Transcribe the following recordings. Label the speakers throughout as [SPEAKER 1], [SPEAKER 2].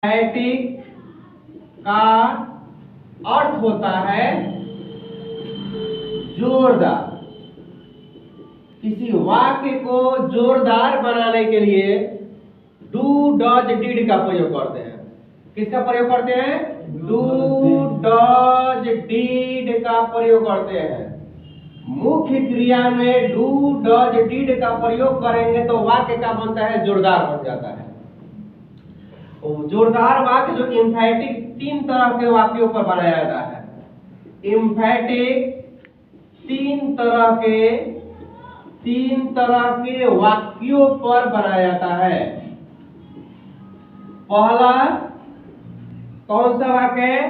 [SPEAKER 1] एम्फैटिक का अर्थ होता है जोरदार। किसी वाक्य को जोरदार बनाने के लिए डू डज डिड का प्रयोग करते हैं। किसका प्रयोग करते हैं? डू डज डिड का प्रयोग करते हैं। मुख्य क्रिया में डू डज डिड का प्रयोग करेंगे तो वाक्य का बनता है जोरदार बन जाता है। जोरदार वाक्य जो एम्फैटिक तीन तरह के वाक्यों पर बनाया जाता है। एम्फैटिक तीन तरह के वाक्यों पर बनाया जाता है। पहला कौन सा वाक्य है?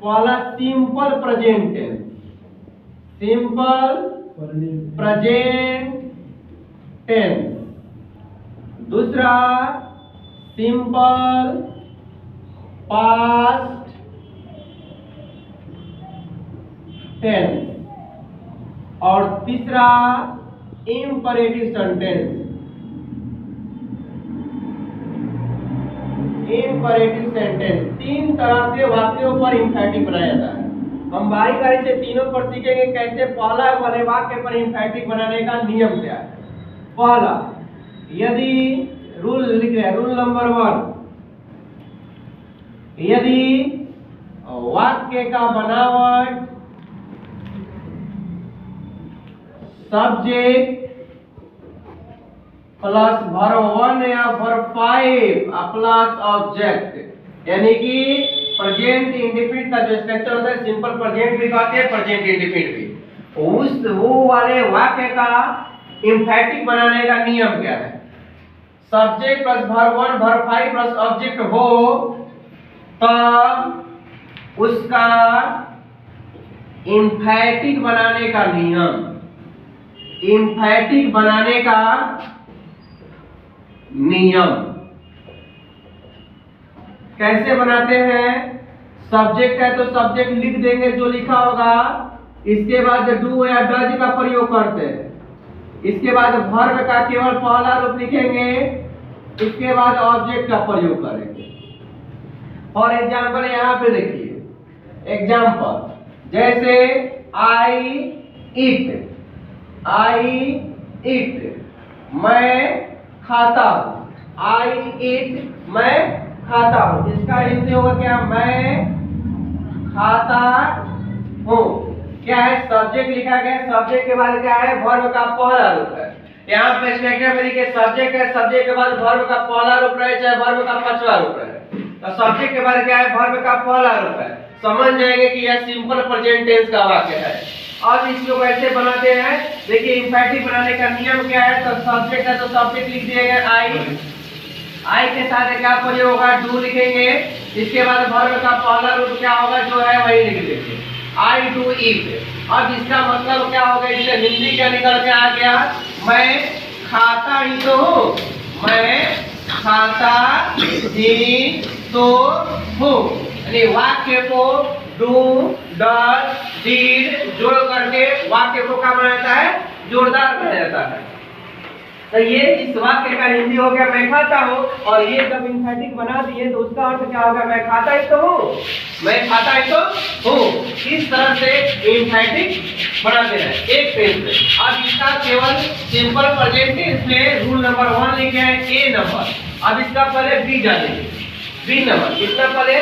[SPEAKER 1] पहला simple present tense. Simple present tense. दूसरा सिंपल पास्ट टेंस और तीसरा इंपरेटिव सेंटेंस। इंपरेटिव सेंटेंस तीन तरह के वाक्यों पर एम्फैटिक बनाया जाता है। हम बारी से तीनों पर सीखेंगे कैसे पहला वाले वाक्य पर एम्फैटिक बनाने का नियम क्या है। पहला, यदि रूल लिख रहे हैं, रूल नंबर 1, यदि वाक्य का बनावट सब्जेक्ट प्लस वर्ब 1 या वर्ब 5 प्लस ऑब्जेक्ट, यानी कि प्रेजेंट इंडेफिनिट का जो स्ट्रक्चर होता है सिंपल प्रेजेंट भी कहते हैं, प्रेजेंट इंडेफिनिट भी, वो वाले वाक्य का एम्फैटिक बनाने का नियम क्या है? Subject plus verb 1 verb 5 plus object हो तब उसका एम्फैटिक बनाने का नियम, एम्फैटिक बनाने का नियम कैसे बनाते हैं? सब्जेक्ट है तो सब्जेक्ट लिख देंगे जो लिखा होगा, इसके बाद डू या डज का प्रयोग करते हैं, इसके बाद वर्ब का केवल पहला रूप लिखेंगे, इसके बाद ऑब्जेक्ट का प्रयोग करेंगे। और एग्जाम्पल यहाँ पे देखिए, एग्जाम्पल जैसे आई इट मैं खाता हूँ। आई इट मैं खाता हूँ, इसका हिंदी होगा क्या? मैं खाता हूँ। क्या है? सब्जेक्ट लिखा गया, सब्जेक्ट के बाद क्या है? वर्ब का पहला रूप है। यहाँ पे स्ट्रक्चर में देखिए सब्जेक्ट है, सब्जेक्ट के बाद वर्ब का पहला रूप रहे चाहे वर्ब का पांचवा रूप रहे, तो सब्जेक्ट के बाद क्या है? वर्ब का पहला रूप है। समझ जाएंगे कि यह सिंपल प्रेजेंट टेंस का वाक्य है। अब इसको कैसे बनाते हैं देखिए। एम्फैटिक बनाने का नियम क्या है? तो सब्जेक्ट है तो सब्जेक्ट लिख दिएगा आई के साथ क्या प्रयोग होगा? डू लिखेंगे, इसके बाद वर्ब का पहला रूप क्या होगा जो है वही लिख देंगे, आई डू इट। अब इसका मतलब क्या होगा? इससे हिंदी क्या निकल के आ गया? मैं खाता ही तो हूँ, मैं खाता ही तो हूँ। यानी वाक्य को डू डज डिड जोड़ करके वाक्य को क्या बनाता है? जोरदार बना जाता है। तो ये इस वाक्य का हिंदी हो गया मैं खाता हूँ, और ये जब एम्फैटिक बना दिए तो उसका अर्थ क्या होगा? मैं खाता ही तो हूँ, मैं खाता ही तो हूँ। इस तरह से एम्फैटिक बनाते हैं एक पेज में। अब इसका केवल सिंपल प्रेजेंट टेंस में रूल नंबर 1 लिखे हैं, ए नंबर। अब इसका पहले बी जानेंगे, बी नंबर कितना पहले